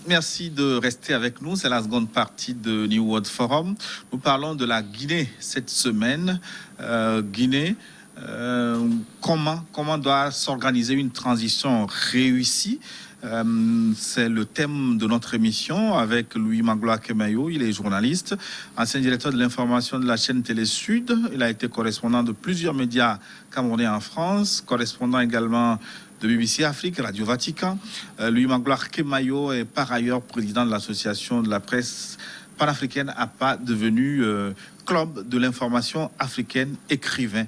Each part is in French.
Merci de rester avec nous. C'est la seconde partie de New World Forum. Nous parlons de la Guinée cette semaine. Guinée, comment doit s'organiser une transition réussie? C'est le thème de notre émission avec Louis Magloire Kemayo. Il est journaliste, ancien directeur de l'information de la chaîne Télé Sud. Il a été correspondant de plusieurs médias camerounais en France, correspondant également de BBC Afrique, Radio Vatican. Louis Magloire Kemayo est par ailleurs président de l'association de la presse panafricaine APA, devenu club de l'information africaine, écrivain,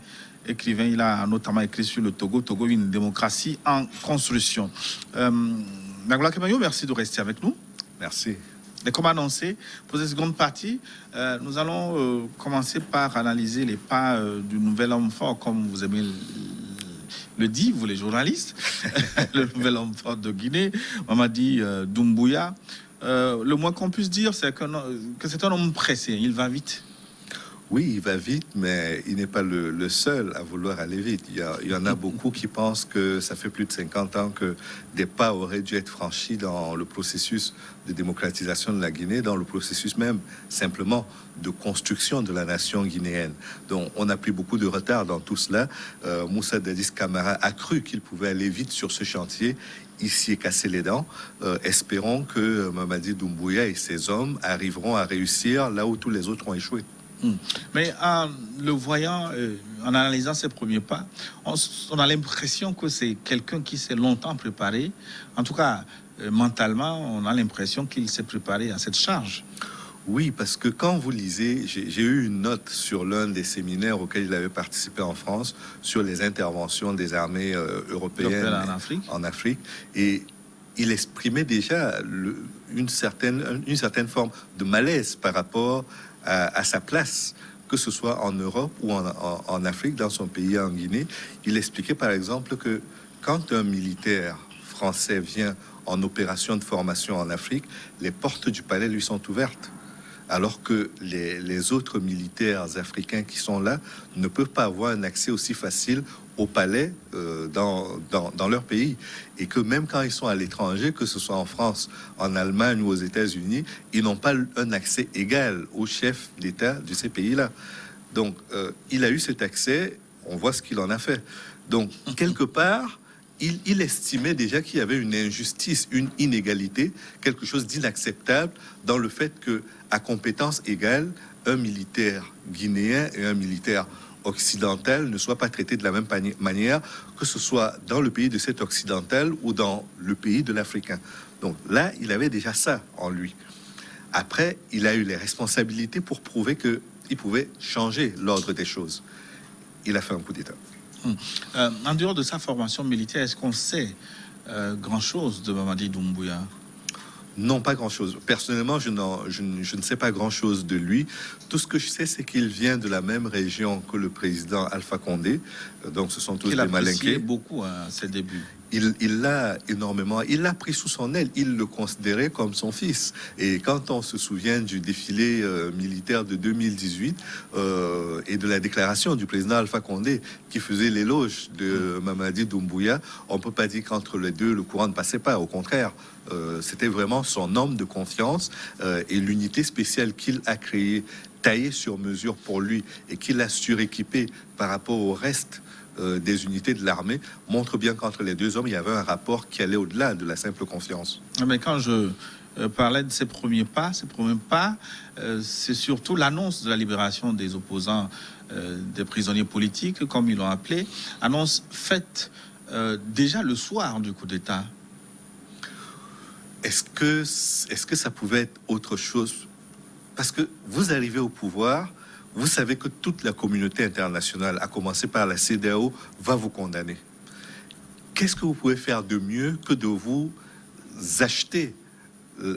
il a notamment écrit sur le Togo, une démocratie en construction. Magloire Kemayo, merci de rester avec nous. Merci. Et comme annoncé, pour cette seconde partie, nous allons commencer par analyser les pas du nouvel homme fort, comme vous aimez le dit, vous les journalistes, le nouvel homme fort de Guinée, Mamadi Doumbouya. Le moins qu'on puisse dire, c'est que c'est un homme pressé, il va vite. Oui, il va vite, mais il n'est pas le seul à vouloir aller vite. Il y en a beaucoup qui pensent que ça fait plus de 50 ans que des pas auraient dû être franchis dans le processus de démocratisation de la Guinée, dans le processus même simplement de construction de la nation guinéenne. Donc on a pris beaucoup de retard dans tout cela. Moussa Dadis Camara a cru qu'il pouvait aller vite sur ce chantier. Il s'y est cassé les dents. Espérons que Mamadi Doumbouya et ses hommes arriveront à réussir là où tous les autres ont échoué. Mais en le voyant, en analysant ses premiers pas, on a l'impression que c'est quelqu'un qui s'est longtemps préparé. En tout cas, mentalement, on a l'impression qu'il s'est préparé à cette charge. Oui, parce que quand vous lisez, j'ai eu une note sur l'un des séminaires auxquels il avait participé en France sur les interventions des armées européennes en Afrique, et il exprimait déjà une certaine forme de malaise par rapport à sa place, que ce soit en Europe ou en Afrique, dans son pays, en Guinée. Il expliquait par exemple que quand un militaire français vient en opération de formation en Afrique, les portes du palais lui sont ouvertes, alors que les autres militaires africains qui sont là ne peuvent pas avoir un accès aussi facile au palais dans leur pays, et que même quand ils sont à l'étranger, que ce soit en France, en Allemagne ou aux États-Unis, ils n'ont pas un accès égal aux chefs d'État de ces pays-là. Donc il a eu cet accès, on voit ce qu'il en a fait. Donc quelque part, il estimait déjà qu'il y avait une injustice, une inégalité, quelque chose d'inacceptable dans le fait que, à compétence égale, un militaire guinéen et un militaire occidental ne soient pas traités de la même manière, que ce soit dans le pays de cet occidental ou dans le pays de l'Africain. Donc là, il avait déjà ça en lui. Après, il a eu les responsabilités pour prouver qu'il pouvait changer l'ordre des choses. Il a fait un coup d'État. En dehors de sa formation militaire, est-ce qu'on sait grand-chose de Mamadi Doumbouya? Non, pas grand-chose. Personnellement, je ne sais pas grand-chose de lui. Tout ce que je sais, c'est qu'il vient de la même région que le président Alpha Condé. Donc, ce sont tous des Malinqués. Beaucoup à ses débuts. Il l'a énormément, il l'a pris sous son aile, il le considérait comme son fils. Et quand on se souvient du défilé militaire de 2018 et de la déclaration du président Alpha Condé qui faisait l'éloge de Mamadi Doumbouya, on peut pas dire qu'entre les deux le courant ne passait pas. Au contraire, c'était vraiment son homme de confiance, et l'unité spéciale qu'il a créée, taillée sur mesure pour lui et qu'il a suréquipée par rapport au reste des unités de l'armée, montre bien qu'entre les deux hommes, il y avait un rapport qui allait au-delà de la simple confiance. Mais quand je parlais de ses premiers pas, c'est surtout l'annonce de la libération des opposants, des prisonniers politiques, comme ils l'ont appelé, annonce faite déjà le soir du coup d'État. Est-ce que ça pouvait être autre chose? Parce que vous arrivez au pouvoir, vous savez que toute la communauté internationale, à commencer par la CEDEAO, va vous condamner. Qu'est-ce que vous pouvez faire de mieux que de vous acheter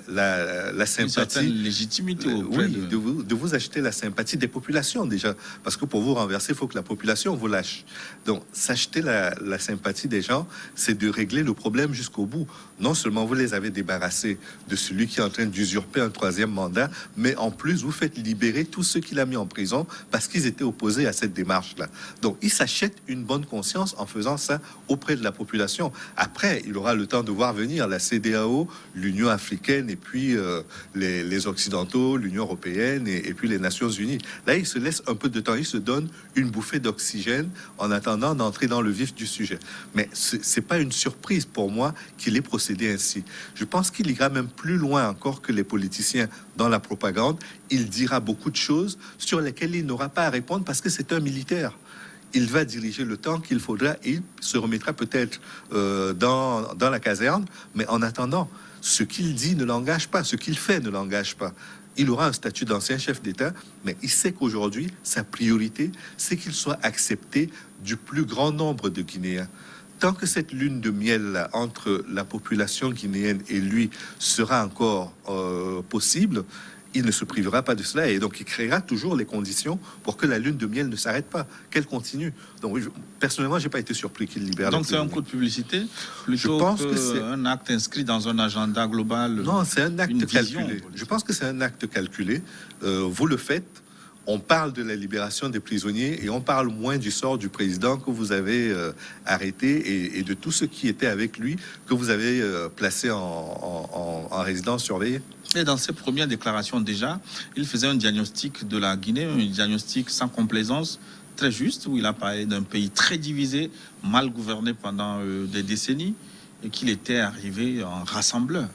la sympathie, une légitimité de vous acheter la sympathie des populations déjà, parce que pour vous renverser, il faut que la population vous lâche. Donc s'acheter la sympathie des gens, c'est de régler le problème jusqu'au bout. Non seulement vous les avez débarrassés de celui qui est en train d'usurper un troisième mandat, mais en plus vous faites libérer tous ceux qu'il a mis en prison parce qu'ils étaient opposés à cette démarche-là. Donc il s'achète une bonne conscience en faisant ça auprès de la population. Après, il aura le temps de voir venir la CEDEAO, l'Union africaine africaine et puis les Occidentaux, l'Union européenne et puis les Nations Unies. Là, il se laisse un peu de temps, il se donne une bouffée d'oxygène en attendant d'entrer dans le vif du sujet. Mais c'est pas une surprise pour moi qu'il ait procédé ainsi. Je pense qu'il ira même plus loin encore que les politiciens dans la propagande. Il dira beaucoup de choses sur lesquelles il n'aura pas à répondre parce que c'est un militaire. Il va diriger le temps qu'il faudra et il se remettra peut-être dans la caserne. Mais en attendant, ce qu'il dit ne l'engage pas, ce qu'il fait ne l'engage pas. Il aura un statut d'ancien chef d'État, mais il sait qu'aujourd'hui, sa priorité, c'est qu'il soit accepté du plus grand nombre de Guinéens. Tant que cette lune de miel entre la population guinéenne et lui sera encore possible, il ne se privera pas de cela et donc il créera toujours les conditions pour que la lune de miel ne s'arrête pas, qu'elle continue. Donc personnellement, j'ai pas été surpris qu'il libère. Donc c'est un coup de publicité plutôt je pense que c'est un acte inscrit dans un agenda global. Non, c'est un acte calculé. Je pense que c'est un acte calculé. Vous le faites. On parle de la libération des prisonniers et on parle moins du sort du président que vous avez arrêté et de tous ceux qui étaient avec lui que vous avez placé en résidence surveillée. Et dans ses premières déclarations déjà, il faisait un diagnostic de la Guinée, un diagnostic sans complaisance, très juste, où il a parlé d'un pays très divisé, mal gouverné pendant des décennies, et qu'il était arrivé en rassembleur.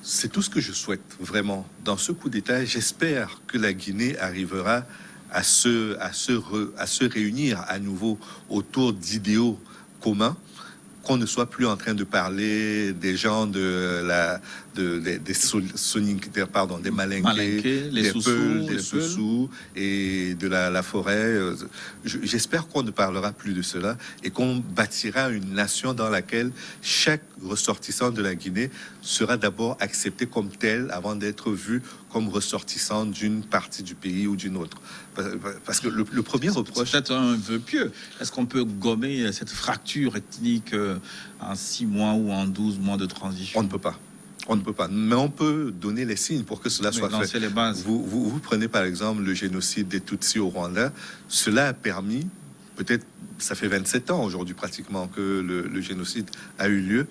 C'est tout ce que je souhaite, vraiment. Dans ce coup d'État, j'espère que la Guinée arrivera à se réunir à nouveau autour d'idéaux communs, qu'on ne soit plus en train de parler des gens des Malinqués, des Peuls, des Soussous et de la forêt. J'espère qu'on ne parlera plus de cela et qu'on bâtira une nation dans laquelle chaque ressortissant de la Guinée sera d'abord accepté comme tel avant d'être vu comme ressortissant d'une partie du pays ou d'une autre. Parce que le premier reproche... C'est peut-être un vœu pieux. Est-ce qu'on peut gommer cette fracture ethnique en 6 mois ou en 12 mois de transition? On ne peut pas. On ne peut pas. Mais on peut donner les signes pour que cela soit fait. Les bases. Vous prenez par exemple le génocide des Tutsis au Rwanda. Cela a permis, peut-être, ça fait 27 ans aujourd'hui pratiquement que le génocide a eu lieu.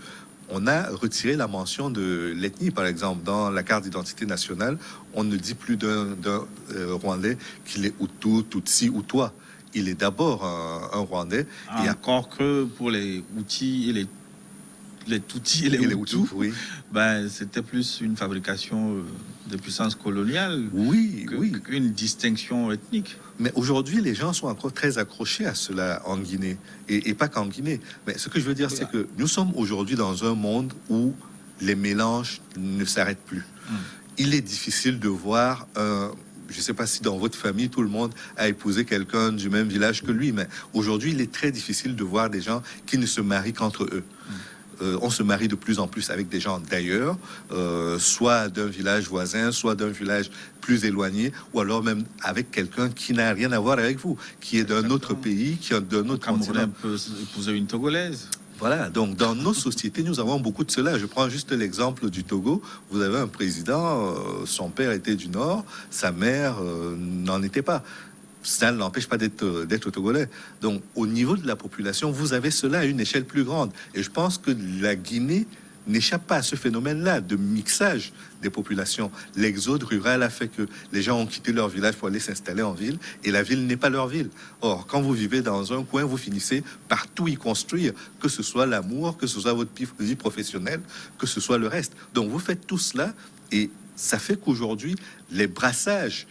On a retiré la mention de l'ethnie, par exemple, dans la carte d'identité nationale. On ne dit plus d'un Rwandais qu'il est Hutu, Tutsi ou toi. Il est d'abord un Rwandais. Et encore que pour les Hutus et les Tutsis et les Hutus, oui. Ben, c'était plus une fabrication de puissance coloniale qu'une distinction ethnique. Mais aujourd'hui, les gens sont encore très accrochés à cela en Guinée. Et pas qu'en Guinée. Mais ce que je veux dire, c'est que nous sommes aujourd'hui dans un monde où les mélanges ne s'arrêtent plus. Il est difficile de voir je ne sais pas si dans votre famille, tout le monde a épousé quelqu'un du même village que lui, mais aujourd'hui, il est très difficile de voir des gens qui ne se marient qu'entre eux. On se marie de plus en plus avec des gens d'ailleurs, soit d'un village voisin, soit d'un village plus éloigné, ou alors même avec quelqu'un qui n'a rien à voir avec vous, qui est d'un autre pays, qui est d'un autre continent. On peut épouser une Togolaise. Voilà, donc dans nos sociétés, nous avons beaucoup de cela. Je prends juste l'exemple du Togo. Vous avez un président, son père était du Nord, sa mère n'en était pas. Ça ne l'empêche pas d'être togolais. Donc, au niveau de la population, vous avez cela à une échelle plus grande. Et je pense que la Guinée n'échappe pas à ce phénomène-là de mixage des populations. L'exode rural a fait que les gens ont quitté leur village pour aller s'installer en ville, et la ville n'est pas leur ville. Or, quand vous vivez dans un coin, vous finissez par tout y construire, que ce soit l'amour, que ce soit votre vie professionnelle, que ce soit le reste. Donc, vous faites tout cela, et ça fait qu'aujourd'hui, les brassages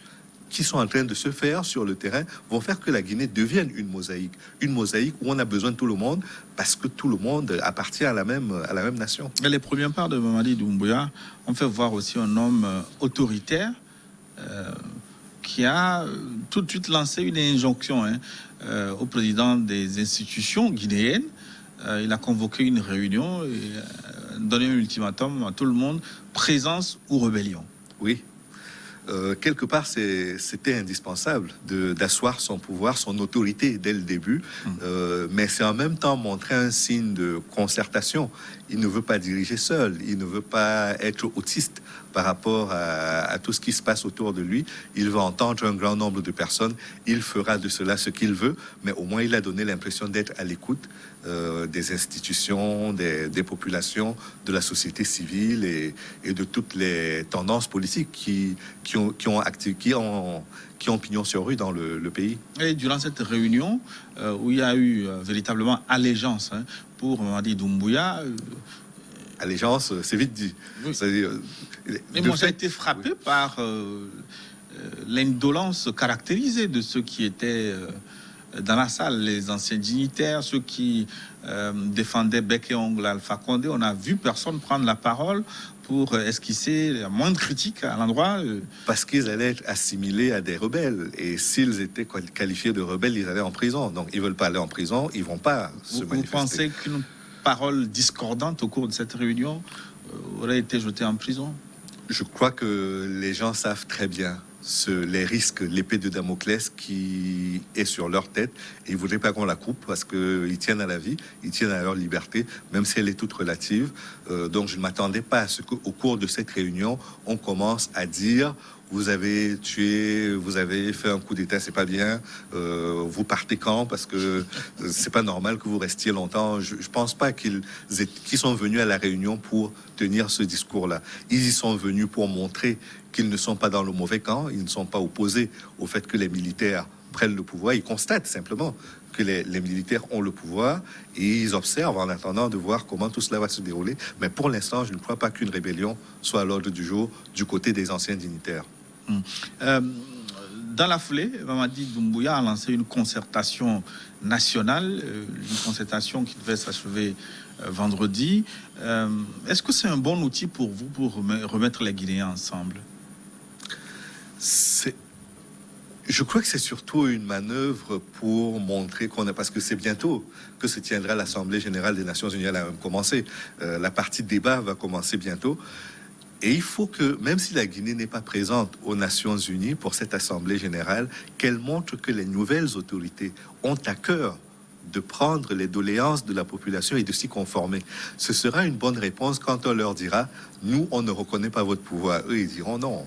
qui sont en train de se faire sur le terrain vont faire que la Guinée devienne une mosaïque où on a besoin de tout le monde parce que tout le monde appartient à la même nation. Et les premières parts de Mamadi Doumbouya ont fait voir aussi un homme autoritaire qui a tout de suite lancé une injonction au président des institutions guinéennes. Il a convoqué une réunion et donné un ultimatum à tout le monde, présence ou rébellion. Oui. quelque part, c'était indispensable d'asseoir son pouvoir, son autorité dès le début, mais c'est en même temps montrer un signe de concertation. Il ne veut pas diriger seul, il ne veut pas être autiste par rapport à tout ce qui se passe autour de lui. Il veut entendre un grand nombre de personnes, il fera de cela ce qu'il veut, mais au moins il a donné l'impression d'être à l'écoute des institutions, des populations, de la société civile et de toutes les tendances politiques qui ont pignon sur rue dans le pays. Et durant cette réunion, où il y a eu véritablement allégeance pour Mamadi Doumbouya... allégeance, c'est vite dit. Oui. Mais moi, j'ai été frappé par l'indolence caractérisée de ceux qui étaient dans la salle, les anciens dignitaires, ceux qui défendaient bec et ongle Alpha Condé. On a vu personne prendre la parole pour esquisser la moindre critique à l'endroit. Parce qu'ils allaient être assimilés à des rebelles. Et s'ils étaient qualifiés de rebelles, ils allaient en prison. Donc, ils ne veulent pas aller en prison, ils ne vont pas se manifester. Vous pensez qu'une parole discordante au cours de cette réunion aurait été jetée en prison? Je crois que les gens savent très bien les risques, l'épée de Damoclès qui est sur leur tête, et ils ne voudraient pas qu'on la coupe parce qu'ils tiennent à la vie, ils tiennent à leur liberté, même si elle est toute relative. Donc je ne m'attendais pas à ce qu'au cours de cette réunion, on commence à dire: vous avez tué, vous avez fait un coup d'État, c'est pas bien, vous partez quand? Parce que c'est pas normal que vous restiez longtemps. Je pense pas qu'ils sont venus à la réunion pour tenir ce discours-là. Ils y sont venus pour montrer qu'ils ne sont pas dans le mauvais camp, ils ne sont pas opposés au fait que les militaires prennent le pouvoir. Ils constatent simplement que les militaires ont le pouvoir et ils observent en attendant de voir comment tout cela va se dérouler. Mais pour l'instant, je ne crois pas qu'une rébellion soit à l'ordre du jour du côté des anciens dignitaires. Dans la foulée, Mamadi Doumbouya a lancé une concertation nationale, une concertation qui devait s'achever vendredi. Est-ce que c'est un bon outil pour vous pour remettre les Guinéens ensemble? Je crois que c'est surtout une manœuvre pour montrer qu'on a... Parce que c'est bientôt que se tiendra l'Assemblée générale des Nations Unies. Elle a même commencé. La partie débat va commencer bientôt. Et il faut que, même si la Guinée n'est pas présente aux Nations Unies pour cette Assemblée générale, qu'elle montre que les nouvelles autorités ont à cœur de prendre les doléances de la population et de s'y conformer. Ce sera une bonne réponse quand on leur dira: nous, on ne reconnaît pas votre pouvoir. Eux, ils diront: non,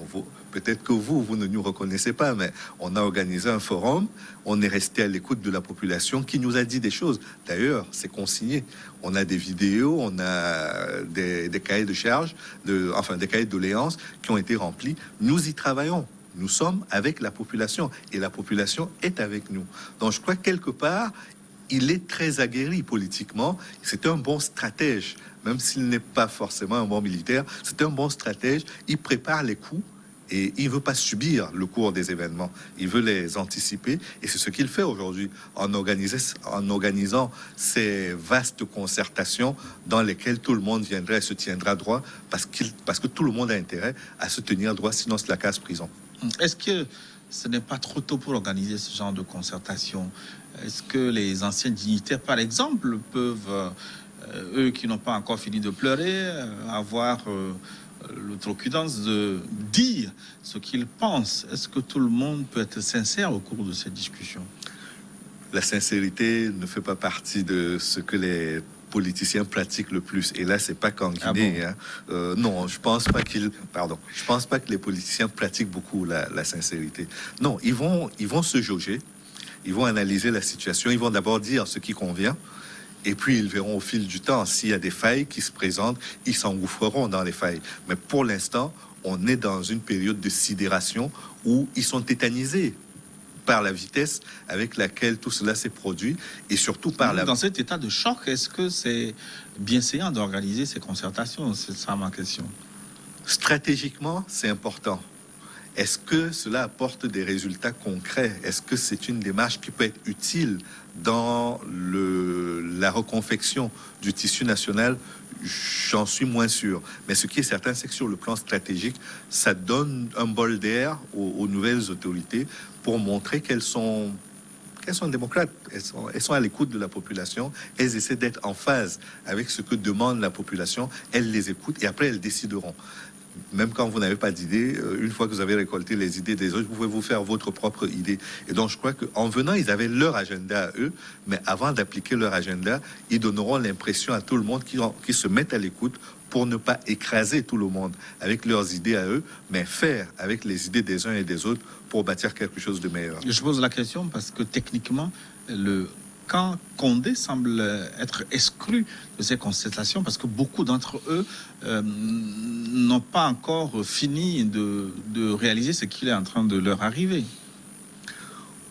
peut-être que vous ne nous reconnaissez pas, mais on a organisé un forum, on est resté à l'écoute de la population qui nous a dit des choses. D'ailleurs, c'est consigné. On a des vidéos, on a des cahiers de charges, des cahiers de doléances qui ont été remplis. Nous y travaillons. Nous sommes avec la population et la population est avec nous. Donc, je crois que quelque part, il est très aguerri politiquement. C'est un bon stratège, même s'il n'est pas forcément un bon militaire. C'est un bon stratège. Il prépare les coups et il ne veut pas subir le cours des événements. Il veut les anticiper et c'est ce qu'il fait aujourd'hui en organisant ces vastes concertations dans lesquelles tout le monde viendra et se tiendra droit parce que tout le monde a intérêt à se tenir droit, sinon c'est la case prison. Est-ce que ce n'est pas trop tôt pour organiser ce genre de concertation? Est-ce que les anciens dignitaires, par exemple, peuvent, eux qui n'ont pas encore fini de pleurer, avoir l'outrecuidance de dire ce qu'ils pensent? Est-ce que tout le monde peut être sincère au cours de cette discussion? La sincérité ne fait pas partie de ce que les politiciens pratiquent le plus. Et là, c'est pas qu'en Guinée. Ah bon? Non, je pense pas je pense pas que les politiciens pratiquent beaucoup la sincérité. Non, ils vont se jauger. Ils vont analyser la situation, ils vont d'abord dire ce qui convient, et puis ils verront au fil du temps s'il y a des failles qui se présentent, ils s'engouffreront dans les failles. Mais pour l'instant, on est dans une période de sidération où ils sont tétanisés par la vitesse avec laquelle tout cela s'est produit, et surtout par Dans cet état de choc, est-ce que c'est bienséant d'organiser ces concertations? C'est ça ma question. Stratégiquement, c'est important. Est-ce que cela apporte des résultats concrets? Est-ce que c'est une démarche qui peut être utile dans la reconfection du tissu national? J'en suis moins sûr. Mais ce qui est certain, c'est que sur le plan stratégique, ça donne un bol d'air aux nouvelles autorités pour montrer qu'elles sont démocrates. Elles sont à l'écoute de la population. Elles essaient d'être en phase avec ce que demande la population. Elles les écoutent et après elles décideront. même quand vous n'avez pas d'idée, une fois que vous avez récolté les idées des autres, vous pouvez vous faire votre propre idée. Et donc, je crois qu'en venant, ils avaient leur agenda à eux, mais avant d'appliquer leur agenda, ils donneront l'impression à tout le monde qu'ils se mettent à l'écoute pour ne pas écraser tout le monde avec leurs idées à eux, mais faire avec les idées des uns et des autres pour bâtir quelque chose de meilleur. Je pose la question parce que techniquement, le camp Condé semble être exclu de ces consultations parce que beaucoup d'entre eux n'ont pas encore fini de réaliser ce qu'il est en train de leur arriver.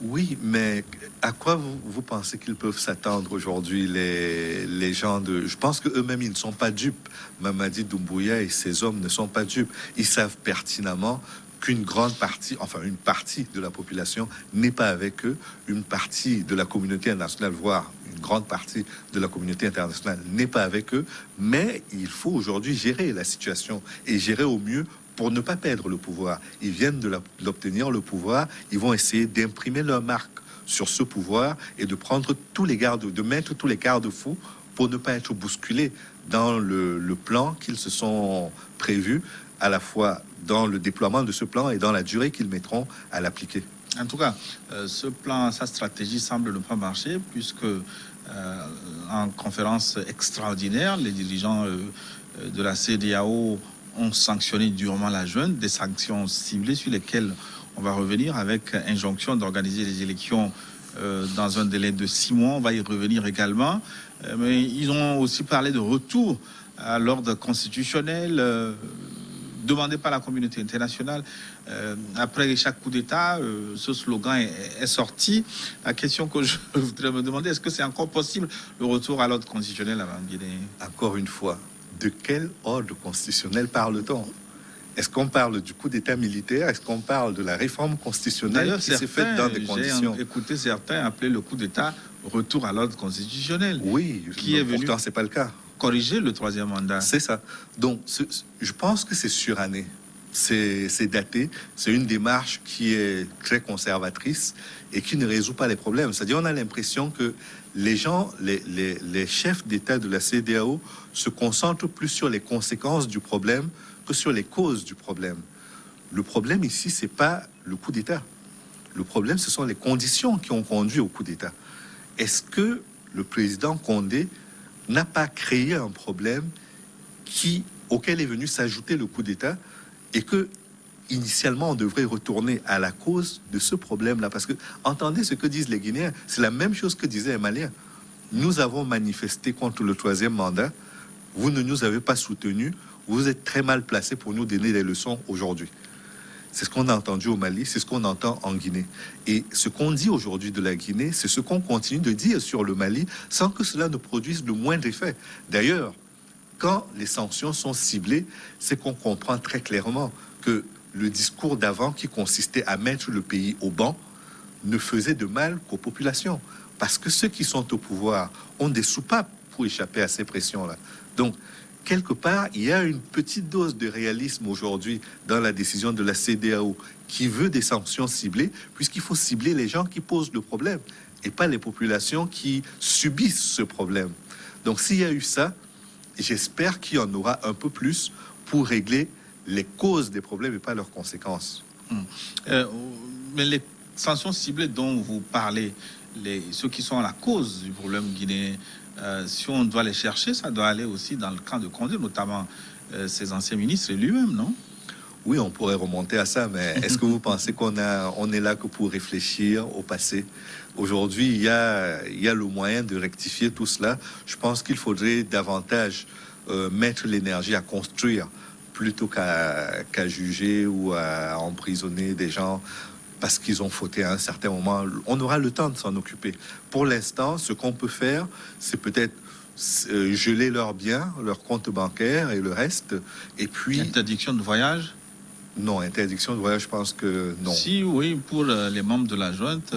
Oui, mais à quoi vous pensez qu'ils peuvent s'attendre aujourd'hui, les gens de... Je pense qu'eux-mêmes, ils ne sont pas dupes. Mamadi Doumbouya et ses hommes ne sont pas dupes. Ils savent pertinemment qu'une grande partie, enfin une partie de la population n'est pas avec eux. Une partie de la communauté internationale, voire une grande partie de la communauté internationale n'est pas avec eux. Mais il faut aujourd'hui gérer la situation et gérer au mieux pour ne pas perdre le pouvoir. Ils viennent de l'obtenir, le pouvoir. Ils vont essayer d'imprimer leur marque sur ce pouvoir et de prendre tous les de mettre tous les garde-fous pour ne pas être bousculés dans le plan qu'ils se sont prévus, à la fois dans le déploiement de ce plan et dans la durée qu'ils mettront à l'appliquer. En tout cas, ce plan, sa stratégie semble ne pas marcher puisque en conférence extraordinaire, les dirigeants de la CEDEAO ont sanctionné durement la junte, des sanctions ciblées sur lesquelles on va revenir avec injonction d'organiser les élections dans un délai de 6 mois. On va y revenir également. Mais ils ont aussi parlé de retour à l'ordre constitutionnel demandé par la communauté internationale. Après chaque coup d'État, ce slogan est sorti. La question que je voudrais me demander, est-ce que c'est encore possible le retour à l'ordre constitutionnel en Guinée? Encore une fois, de quel ordre constitutionnel parle-t-on? Est-ce qu'on parle du coup d'État militaire? Est-ce qu'on parle de la réforme constitutionnelle qui s'est faite dans des conditions? J'ai écouté certains appeler le coup d'État retour à l'ordre constitutionnel. Oui, qui est venu pourtant c'est pas le cas. Corriger le troisième mandat. C'est ça. Donc, je pense que c'est suranné. C'est daté. C'est une démarche qui est très conservatrice et qui ne résout pas les problèmes. C'est-à-dire, on a l'impression que les gens, les chefs d'État de la CEDEAO se concentrent plus sur les conséquences du problème que sur les causes du problème. Le problème ici, c'est pas le coup d'État. Le problème, ce sont les conditions qui ont conduit au coup d'État. Est-ce que le président Condé n'a pas créé un problème auquel est venu s'ajouter le coup d'État et que initialement on devrait retourner à la cause de ce problème-là? Parce que entendez ce que disent les Guinéens, c'est la même chose que disaient les Maliens. Nous avons manifesté contre le troisième mandat, vous ne nous avez pas soutenus, vous êtes très mal placés pour nous donner des leçons aujourd'hui. C'est ce qu'on a entendu au Mali, c'est ce qu'on entend en Guinée. Et ce qu'on dit aujourd'hui de la Guinée, c'est ce qu'on continue de dire sur le Mali sans que cela ne produise le moindre effet. D'ailleurs, quand les sanctions sont ciblées, c'est qu'on comprend très clairement que le discours d'avant qui consistait à mettre le pays au banc ne faisait de mal qu'aux populations. Parce que ceux qui sont au pouvoir ont des soupapes pour échapper à ces pressions-là. Donc, quelque part, il y a une petite dose de réalisme aujourd'hui dans la décision de la CEDEAO qui veut des sanctions ciblées, puisqu'il faut cibler les gens qui posent le problème et pas les populations qui subissent ce problème. Donc s'il y a eu ça, j'espère qu'il y en aura un peu plus pour régler les causes des problèmes et pas leurs conséquences. Mais les sanctions ciblées dont vous parlez, ceux qui sont à la cause du problème guinéen, si on doit les chercher, ça doit aller aussi dans le camp de Condé, notamment ses anciens ministres et lui-même, non? Oui, on pourrait remonter à ça, mais est-ce que vous pensez on est là que pour réfléchir au passé? Aujourd'hui, il y a le moyen de rectifier tout cela. Je pense qu'il faudrait davantage mettre l'énergie à construire plutôt qu'à juger ou à emprisonner des gens parce qu'ils ont fauté à un certain moment. On aura le temps de s'en occuper. Pour l'instant, ce qu'on peut faire, c'est peut-être geler leurs biens, leurs comptes bancaires et le reste. Et puis... Interdiction de voyage? Non, interdiction de voyage, je pense que non. Si, oui, pour les membres de la junte,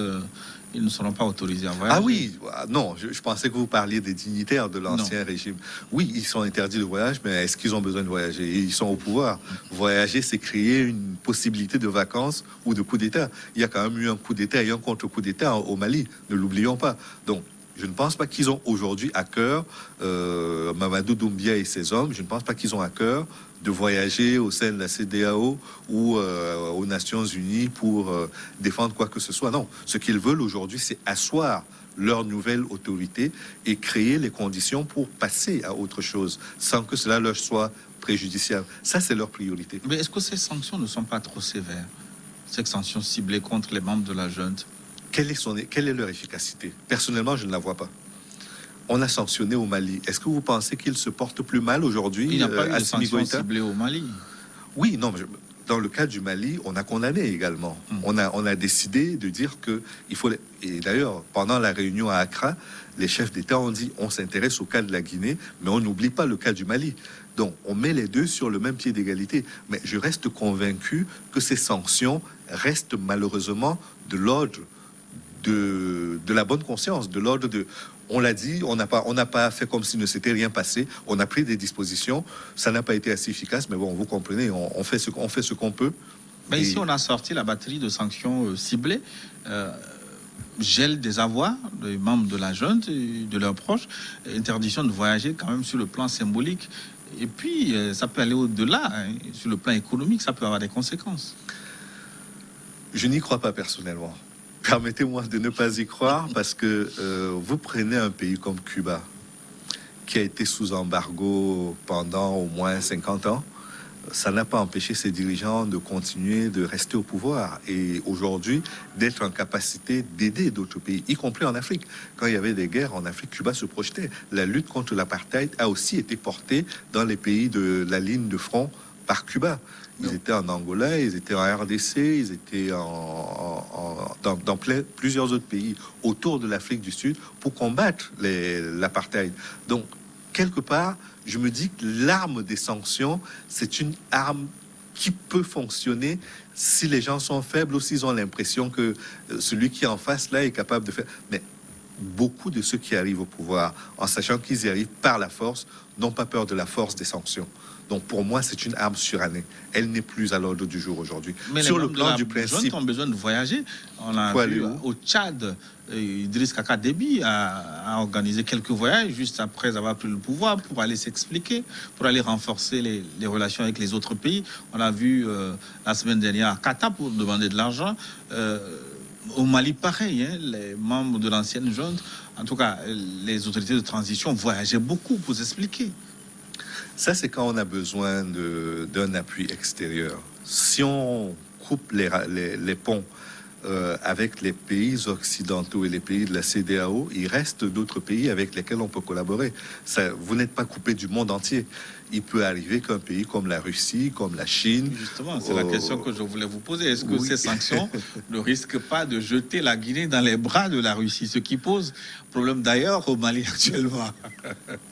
ils ne seront pas autorisés à voyager. Ah oui, non, je pensais que vous parliez des dignitaires de l'ancien régime. Oui, ils sont interdits de voyage, mais est-ce qu'ils ont besoin de voyager? Ils sont au pouvoir. Voyager, c'est créer une possibilité de vacances ou de coup d'État. Il y a quand même eu un coup d'État et un contre-coup d'État au Mali, ne l'oublions pas. Donc, je ne pense pas qu'ils ont aujourd'hui à cœur, Mamadou Doumbia et ses hommes, je ne pense pas qu'ils ont à cœur de voyager au sein de la CEDEAO ou aux Nations Unies pour défendre quoi que ce soit. Non, ce qu'ils veulent aujourd'hui, c'est asseoir leur nouvelle autorité et créer les conditions pour passer à autre chose, sans que cela leur soit préjudiciable. Ça, c'est leur priorité. Mais est-ce que ces sanctions ne sont pas trop sévères? Ces sanctions ciblées contre les membres de la junte? Quelle est leur efficacité? Personnellement, je ne la vois pas. On a sanctionné au Mali. Est-ce que vous pensez qu'il se porte plus mal aujourd'hui? Il n'y a pas eu de sanctions ciblées au Mali. Oui, non, mais dans le cas du Mali, on a condamné également. On a décidé de dire que il faut. Et d'ailleurs, pendant la réunion à Accra, les chefs d'État ont dit on s'intéresse au cas de la Guinée, mais on n'oublie pas le cas du Mali. Donc, on met les deux sur le même pied d'égalité. Mais je reste convaincu que ces sanctions restent malheureusement de l'ordre de la bonne conscience, de l'ordre de... On l'a dit, on n'a pas fait comme s'il ne s'était rien passé. On a pris des dispositions. Ça n'a pas été assez efficace, mais bon, vous comprenez, on fait ce qu'on peut. Mais ici, on a sorti la batterie de sanctions ciblées. Gel des avoirs des membres de la junte et de leurs proches. Interdiction de voyager quand même sur le plan symbolique. Et puis, ça peut aller au-delà. Hein. Sur le plan économique, ça peut avoir des conséquences. Je n'y crois pas personnellement. Permettez-moi de ne pas y croire parce que vous prenez un pays comme Cuba qui a été sous embargo pendant au moins 50 ans. Ça n'a pas empêché ses dirigeants de continuer de rester au pouvoir et aujourd'hui d'être en capacité d'aider d'autres pays, y compris en Afrique. Quand il y avait des guerres en Afrique, Cuba se projetait. La lutte contre l'apartheid a aussi été portée dans les pays de la ligne de front par Cuba. Ils étaient en Angola, ils étaient en RDC, ils étaient dans plusieurs autres pays autour de l'Afrique du Sud pour combattre l'apartheid. Donc, quelque part, je me dis que l'arme des sanctions, c'est une arme qui peut fonctionner si les gens sont faibles ou s'ils ont l'impression que celui qui est en face là est capable de faire. Mais beaucoup de ceux qui arrivent au pouvoir, en sachant qu'ils y arrivent par la force, n'ont pas peur de la force des sanctions. Donc pour moi, c'est une arme surannée. Elle n'est plus à l'ordre du jour aujourd'hui. Mais sur le plan du principe, les gens ont besoin de voyager. On a vu au Tchad, Idriss Kaka Déby a organisé quelques voyages juste après avoir pris le pouvoir pour aller s'expliquer, pour aller renforcer les relations avec les autres pays. On a vu la semaine dernière à Qatar pour demander de l'argent. Au Mali, pareil, hein, les membres de l'ancienne junte, en tout cas, les autorités de transition voyageaient beaucoup pour s'expliquer. Ça, c'est quand on a besoin d'un appui extérieur. Si on coupe les ponts avec les pays occidentaux et les pays de la CEDEAO, il reste d'autres pays avec lesquels on peut collaborer. Ça, vous n'êtes pas coupé du monde entier. Il peut arriver qu'un pays comme la Russie, comme la Chine... Justement, c'est la question que je voulais vous poser. Est-ce que ces sanctions ne risquent pas de jeter la Guinée dans les bras de la Russie? Ce qui pose problème d'ailleurs au Mali actuellement.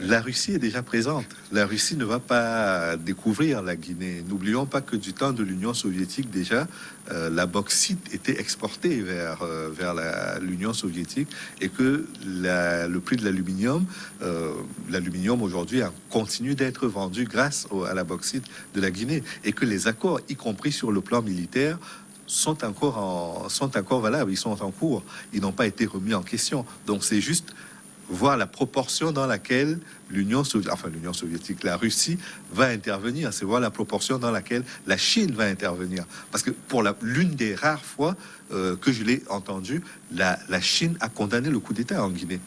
La Russie est déjà présente. La Russie ne va pas découvrir la Guinée. N'oublions pas que du temps de l'Union soviétique, déjà, la bauxite était exportée vers l'Union soviétique et que le prix de l'aluminium aujourd'hui continue d'être vendu grâce à la bauxite de la Guinée et que les accords, y compris sur le plan militaire, sont encore valables, ils sont en cours, ils n'ont pas été remis en question. Donc c'est juste voir la proportion dans laquelle la Russie va intervenir, c'est voir la proportion dans laquelle la Chine va intervenir. Parce que pour l'une des rares fois que je l'ai entendu, la Chine a condamné le coup d'État en Guinée.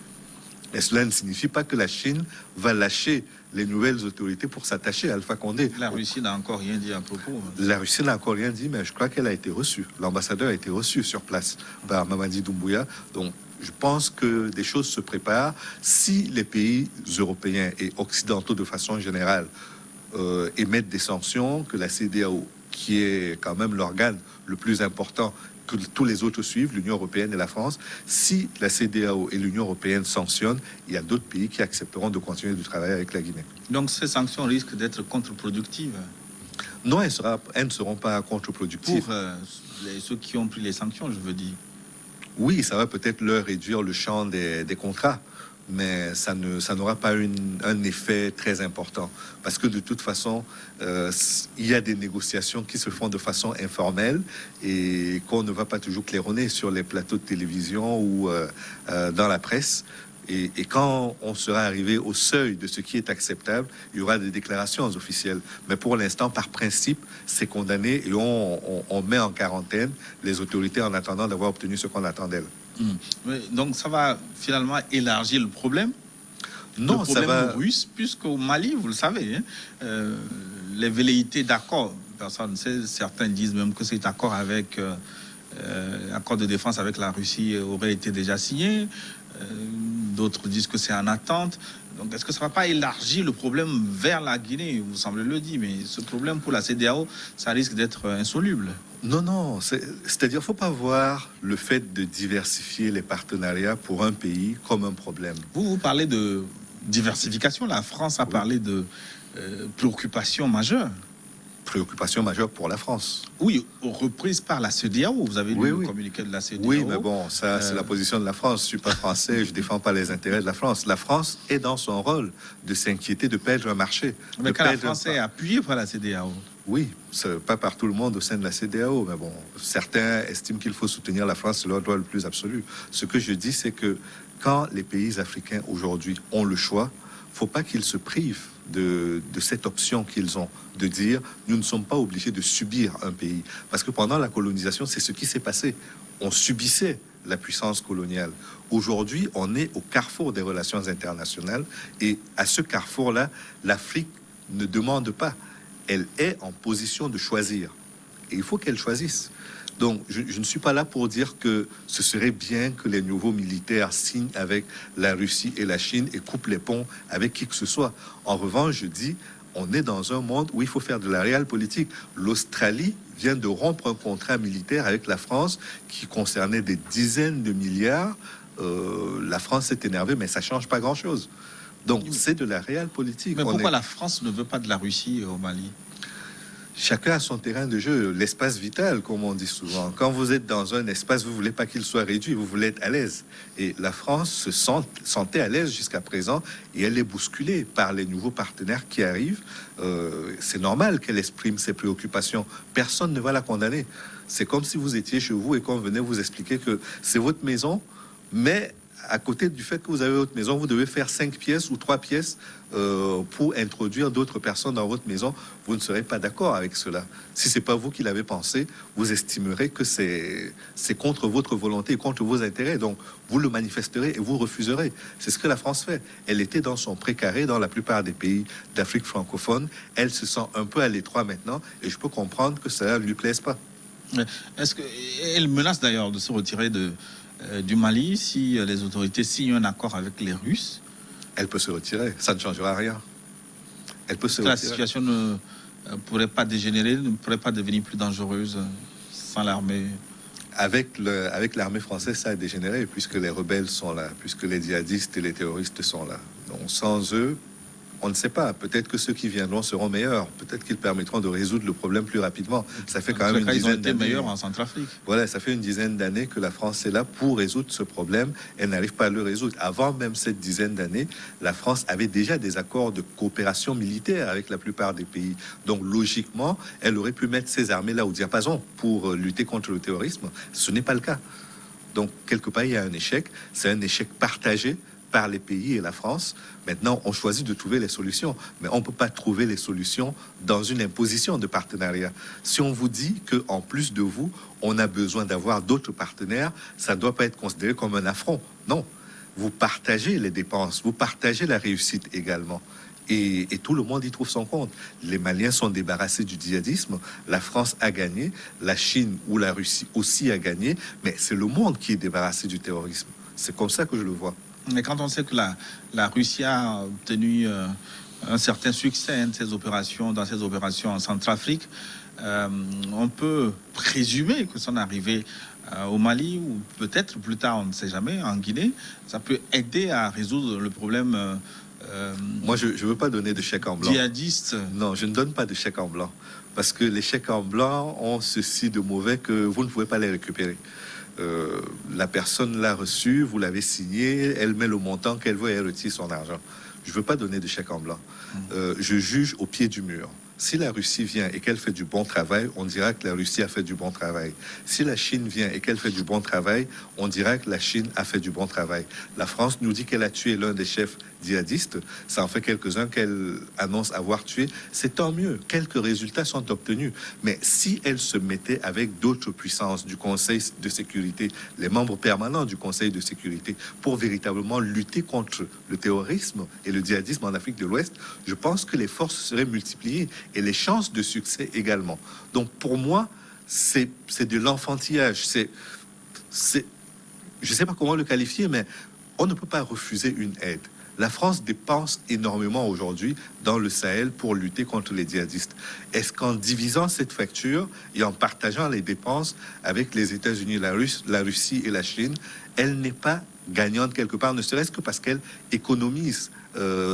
Et cela ne signifie pas que la Chine va lâcher les nouvelles autorités pour s'attacher à Alpha Condé. La Russie n'a encore rien dit à propos. La Russie n'a encore rien dit, mais je crois qu'elle a été reçue. L'ambassadeur a été reçu sur place par Mamadi Doumbouya. Donc, je pense que des choses se préparent. Si les pays européens et occidentaux, de façon générale, émettent des sanctions, que la CEDEAO, qui est quand même l'organe le plus important, que tous les autres suivent, l'Union européenne et la France. Si la CEDEAO et l'Union européenne sanctionnent, il y a d'autres pays qui accepteront de continuer de travailler avec la Guinée. Donc ces sanctions risquent d'être contre-productives? Non, elles ne seront pas contre-productives. Pour ceux qui ont pris les sanctions, je veux dire. Oui, ça va peut-être leur réduire le champ des contrats, mais ça n'aura pas un effet très important. Parce que de toute façon, il y a des négociations qui se font de façon informelle et qu'on ne va pas toujours claironner sur les plateaux de télévision ou dans la presse. Et quand on sera arrivé au seuil de ce qui est acceptable, il y aura des déclarations officielles. Mais pour l'instant, par principe, c'est condamné et on met en quarantaine les autorités en attendant d'avoir obtenu ce qu'on attend d'elles. Donc ça va finalement élargir le problème? Non, ça va russe, puisqu'au Mali, vous le savez, les velléités d'accord, personne ne sait, certains disent même que cet accord avec accord de défense avec la Russie aurait été déjà signé. D'autres disent que c'est en attente. Donc, est-ce que ça ne va pas élargir le problème vers la Guinée? Vous semblez le dire, mais ce problème pour la CEDEAO, ça risque d'être insoluble. Non. C'est-à-dire qu'il ne faut pas voir le fait de diversifier les partenariats pour un pays comme un problème. Vous parlez de diversification. La France a parlé de préoccupation majeure. Préoccupation majeure pour la France. Oui, reprise par la CEDEAO. Vous avez lu le communiqué de la CEDEAO. Oui, mais bon, ça, c'est la position de la France. Je ne suis pas français, je ne défends pas les intérêts de la France. La France est dans son rôle de s'inquiéter de perdre un marché. Mais quand la France est appuyée par la CEDEAO. Oui, pas par tout le monde au sein de la CEDEAO, mais bon, certains estiment qu'il faut soutenir la France, c'est leur droit le plus absolu. Ce que je dis, c'est que quand les pays africains aujourd'hui ont le choix, il ne faut pas qu'ils se privent de cette option qu'ils ont, de dire nous ne sommes pas obligés de subir un pays. Parce que pendant la colonisation, c'est ce qui s'est passé. On subissait la puissance coloniale. Aujourd'hui, on est au carrefour des relations internationales et à ce carrefour-là, l'Afrique ne demande pas. Elle est en position de choisir. Et il faut qu'elle choisisse. Donc, je ne suis pas là pour dire que ce serait bien que les nouveaux militaires signent avec la Russie et la Chine et coupent les ponts avec qui que ce soit. En revanche, je dis, on est dans un monde où il faut faire de la réelle politique. L'Australie vient de rompre un contrat militaire avec la France qui concernait des dizaines de milliards. La France s'est énervée, mais ça ne change pas grand-chose. Donc, c'est de la réelle politique. Mais pourquoi la France ne veut pas de la Russie au Mali? Chacun a son terrain de jeu, l'espace vital, comme on dit souvent. Quand vous êtes dans un espace, vous ne voulez pas qu'il soit réduit, vous voulez être à l'aise. Et la France se sentait à l'aise jusqu'à présent et elle est bousculée par les nouveaux partenaires qui arrivent. C'est normal qu'elle exprime ses préoccupations. Personne ne va la condamner. C'est comme si vous étiez chez vous et qu'on venait vous expliquer que c'est votre maison, mais à côté du fait que vous avez votre maison, vous devez faire 5 pièces ou 3 pièces pour introduire d'autres personnes dans votre maison. Vous ne serez pas d'accord avec cela. Si c'est pas vous qui l'avez pensé, vous estimerez que c'est contre votre volonté et contre vos intérêts. Donc, vous le manifesterez et vous refuserez. C'est ce que la France fait. Elle était dans son précaré dans la plupart des pays d'Afrique francophone. Elle se sent un peu à l'étroit maintenant et je peux comprendre que ça ne lui plaise pas. Est-ce qu'elle menace d'ailleurs de se retirer du Mali si les autorités signent un accord avec les Russes? Elle peut se retirer, ça ne changera rien. Elle peut se retirer. La situation ne pourrait pas dégénérer, ne pourrait pas devenir plus dangereuse sans l'armée? Avec l'armée française, ça a dégénéré puisque les rebelles sont là, puisque les djihadistes et les terroristes sont là. Donc sans eux, on ne sait pas. Peut-être que ceux qui viendront seront meilleurs. Peut-être qu'ils permettront de résoudre le problème plus rapidement. Ça fait quand même une dizaine d'années. Meilleurs en Centrafrique. Voilà, ça fait une dizaine d'années que la France est là pour résoudre ce problème. Elle n'arrive pas à le résoudre. Avant même cette dizaine d'années, la France avait déjà des accords de coopération militaire avec la plupart des pays. Donc logiquement, elle aurait pu mettre ses armées là au diapason pour lutter contre le terrorisme. Ce n'est pas le cas. Donc quelque part, il y a un échec. C'est un échec partagé par les pays et la France. Maintenant, on choisit de trouver les solutions. Mais on ne peut pas trouver les solutions dans une imposition de partenariat. Si on vous dit qu'en plus de vous, on a besoin d'avoir d'autres partenaires, ça ne doit pas être considéré comme un affront. Non. Vous partagez les dépenses, vous partagez la réussite également. Et tout le monde y trouve son compte. Les Maliens sont débarrassés du djihadisme, la France a gagné, la Chine ou la Russie aussi a gagné, mais c'est le monde qui est débarrassé du terrorisme. C'est comme ça que je le vois. Mais quand on sait que la Russie a obtenu un certain succès dans ses opérations en Centrafrique, on peut présumer que son arrivée au Mali, ou peut-être plus tard, on ne sait jamais, en Guinée, ça peut aider à résoudre le problème. Moi, je ne veux pas donner de chèque en blanc. Djihadiste. Non, je ne donne pas de chèque en blanc. Parce que les chèques en blanc ont ceci de mauvais que vous ne pouvez pas les récupérer. La personne l'a reçu, vous l'avez signé, elle met le montant qu'elle veut et elle retire son argent. Je ne veux pas donner de chèque en blanc. Je juge au pied du mur. Si la Russie vient et qu'elle fait du bon travail, on dira que la Russie a fait du bon travail. Si la Chine vient et qu'elle fait du bon travail, on dira que la Chine a fait du bon travail. La France nous dit qu'elle a tué l'un des chefs djihadistes. Ça en fait quelques-uns qu'elle annonce avoir tué. C'est tant mieux. Quelques résultats sont obtenus. Mais si elle se mettait avec d'autres puissances du Conseil de sécurité, les membres permanents du Conseil de sécurité, pour véritablement lutter contre le terrorisme et le djihadisme en Afrique de l'Ouest, je pense que les forces seraient multipliées et les chances de succès également. Donc pour moi, c'est de l'enfantillage. Je ne sais pas comment le qualifier, mais on ne peut pas refuser une aide. La France dépense énormément aujourd'hui dans le Sahel pour lutter contre les djihadistes. Est-ce qu'en divisant cette facture et en partageant les dépenses avec les États-Unis, la Russie et la Chine, elle n'est pas gagnante quelque part, ne serait-ce que parce qu'elle économise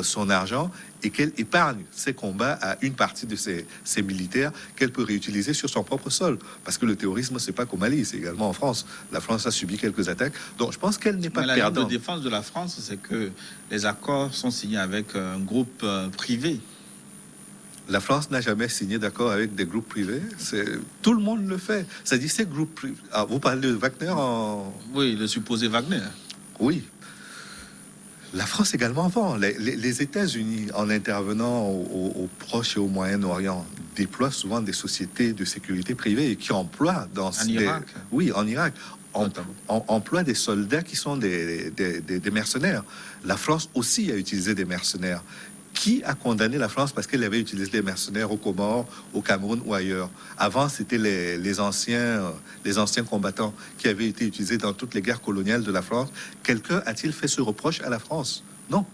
son argent et qu'elle épargne ses combats à une partie de ses militaires qu'elle peut réutiliser sur son propre sol. Parce que le terrorisme, c'est pas qu'au Mali, c'est également en France. La France a subi quelques attaques. Donc je pense qu'elle n'est pas perdante. La ligne de défense de la France, c'est que les accords sont signés avec un groupe privé. La France n'a jamais signé d'accord avec des groupes privés. Tout le monde le fait. Ça dit ces groupes privés. Ah, vous parlez de Wagner Oui, le supposé Wagner. Oui. La France également vend. Les États-Unis, en intervenant au Proche et au Moyen-Orient, déploient souvent des sociétés de sécurité privée qui emploient dans... En Irak. Oui, en Irak. Emploient des soldats qui sont des mercenaires. La France aussi a utilisé des mercenaires. Qui a condamné la France parce qu'elle avait utilisé des mercenaires aux Comores, au Cameroun ou ailleurs? Avant, c'était les anciens combattants qui avaient été utilisés dans toutes les guerres coloniales de la France. Quelqu'un a-t-il fait ce reproche à la France? Non.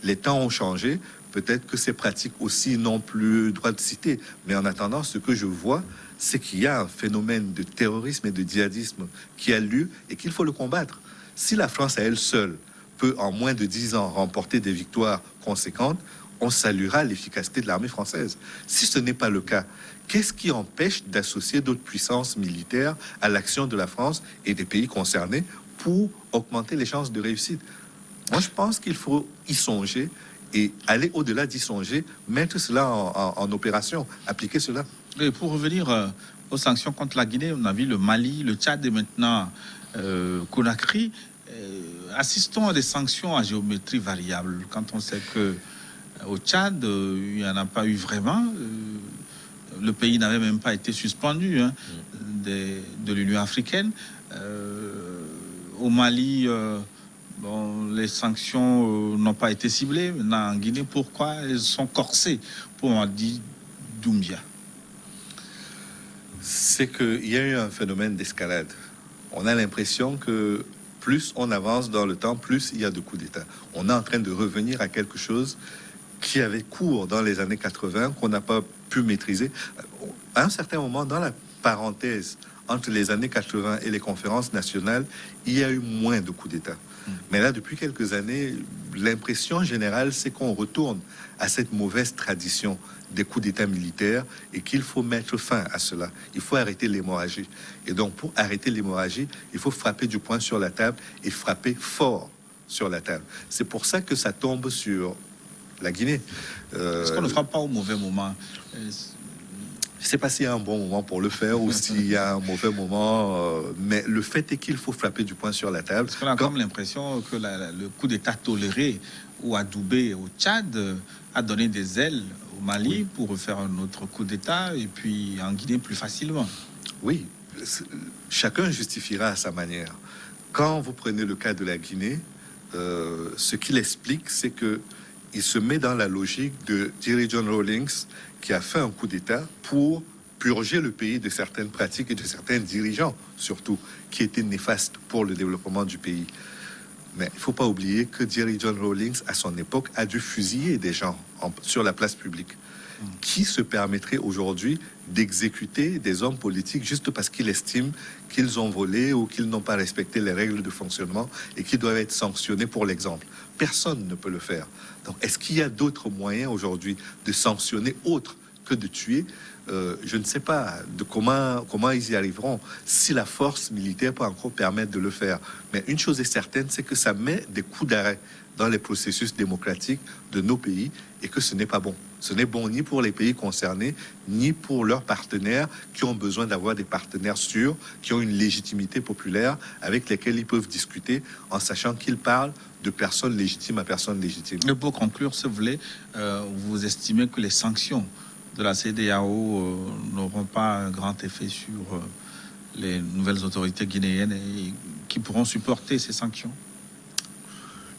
Les temps ont changé. Peut-être que ces pratiques aussi n'ont plus droit de citer. Mais en attendant, ce que je vois, c'est qu'il y a un phénomène de terrorisme et de djihadisme qui a lieu et qu'il faut le combattre. Si la France à elle seule peut en moins de 10 ans remporter des victoires conséquentes, on saluera l'efficacité de l'armée française. Si ce n'est pas le cas, qu'est-ce qui empêche d'associer d'autres puissances militaires à l'action de la France et des pays concernés pour augmenter les chances de réussite? Moi, je pense qu'il faut y songer et aller au-delà d'y songer, mettre cela en opération, appliquer cela. Et pour revenir aux sanctions contre la Guinée, on a vu le Mali, le Tchad et maintenant Conakry. Assistons à des sanctions à géométrie variable quand on sait que au Tchad il n'y en a pas eu vraiment. Le pays n'avait même pas été suspendu de l'Union africaine. Au Mali, les sanctions n'ont pas été ciblées. Maintenant, en Guinée, pourquoi elles sont corsées pour Mamadi Doumbia? C'est qu'il y a eu un phénomène d'escalade. On a l'impression que plus on avance dans le temps, plus il y a de coups d'État. On est en train de revenir à quelque chose qui avait cours dans les années 80, qu'on n'a pas pu maîtriser. À un certain moment, dans la parenthèse entre les années 80 et les conférences nationales, il y a eu moins de coups d'État. Mais là, depuis quelques années, l'impression générale, c'est qu'on retourne à cette mauvaise tradition des coups d'État militaires et qu'il faut mettre fin à cela. Il faut arrêter l'hémorragie. Et donc, pour arrêter l'hémorragie, il faut frapper du poing sur la table et frapper fort sur la table. C'est pour ça que ça tombe sur la Guinée. Est-ce qu'on ne frappe pas au mauvais moment? Je ne sais pas s'il y a un bon moment pour le faire ou s'il y a un mauvais moment, mais le fait est qu'il faut frapper du poing sur la table. Parce qu'on a comme l'impression que le coup d'État toléré ou adoubé au Tchad a donné des ailes au Mali pour refaire un autre coup d'État et puis en Guinée plus facilement. Oui, chacun justifiera à sa manière. Quand vous prenez le cas de la Guinée, ce qu'il explique, c'est que il se met dans la logique de Jerry John Rawlings, qui a fait un coup d'État pour purger le pays de certaines pratiques et de certains dirigeants, surtout, qui étaient néfastes pour le développement du pays. Mais il ne faut pas oublier que Jerry John Rawlings, à son époque, a dû fusiller des gens sur la place publique. Qui se permettrait aujourd'hui d'exécuter des hommes politiques juste parce qu'ils estiment qu'ils ont volé ou qu'ils n'ont pas respecté les règles de fonctionnement et qui doivent être sanctionnés pour l'exemple? Personne ne peut le faire. Donc, est-ce qu'il y a d'autres moyens aujourd'hui de sanctionner autres que de tuer. Je ne sais pas de comment ils y arriveront, si la force militaire peut encore permettre de le faire. Mais une chose est certaine, c'est que ça met des coups d'arrêt dans les processus démocratiques de nos pays et que ce n'est pas bon. Ce n'est bon ni pour les pays concernés, ni pour leurs partenaires qui ont besoin d'avoir des partenaires sûrs, qui ont une légitimité populaire avec lesquels ils peuvent discuter en sachant qu'ils parlent de personnes légitimes à personnes légitimes. Et pour conclure, si vous voulez, vous estimez que les sanctions de la CEDEAO n'auront pas un grand effet sur les nouvelles autorités guinéennes et qui pourront supporter ces sanctions?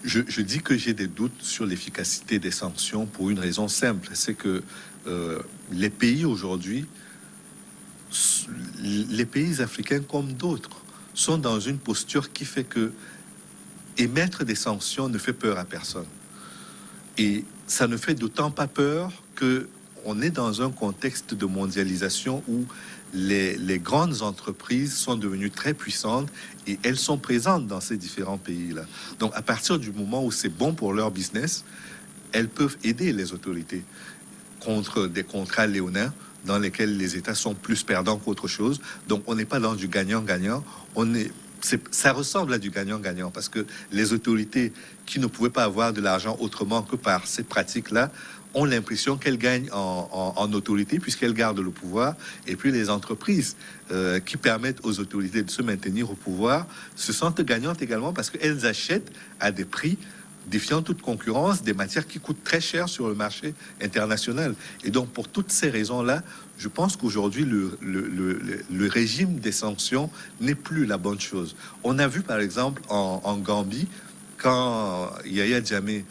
Je dis que j'ai des doutes sur l'efficacité des sanctions pour une raison simple, c'est que les pays aujourd'hui, les pays africains comme d'autres, sont dans une posture qui fait que émettre des sanctions ne fait peur à personne. Et ça ne fait d'autant pas peur que on est dans un contexte de mondialisation où les grandes entreprises sont devenues très puissantes et elles sont présentes dans ces différents pays-là. Donc, à partir du moment où c'est bon pour leur business, elles peuvent aider les autorités contre des contrats léonins dans lesquels les États sont plus perdants qu'autre chose. Donc, on n'est pas dans du gagnant-gagnant. Ça ressemble à du gagnant-gagnant parce que les autorités qui ne pouvaient pas avoir de l'argent autrement que par ces pratiques-là ont l'impression qu'elles gagnent en autorité puisqu'elles gardent le pouvoir. Et puis les entreprises qui permettent aux autorités de se maintenir au pouvoir se sentent gagnantes également parce qu'elles achètent à des prix défiant toute concurrence des matières qui coûtent très cher sur le marché international. Et donc pour toutes ces raisons-là, je pense qu'aujourd'hui le régime des sanctions n'est plus la bonne chose. On a vu par exemple en Gambie, quand Yahya Jammeh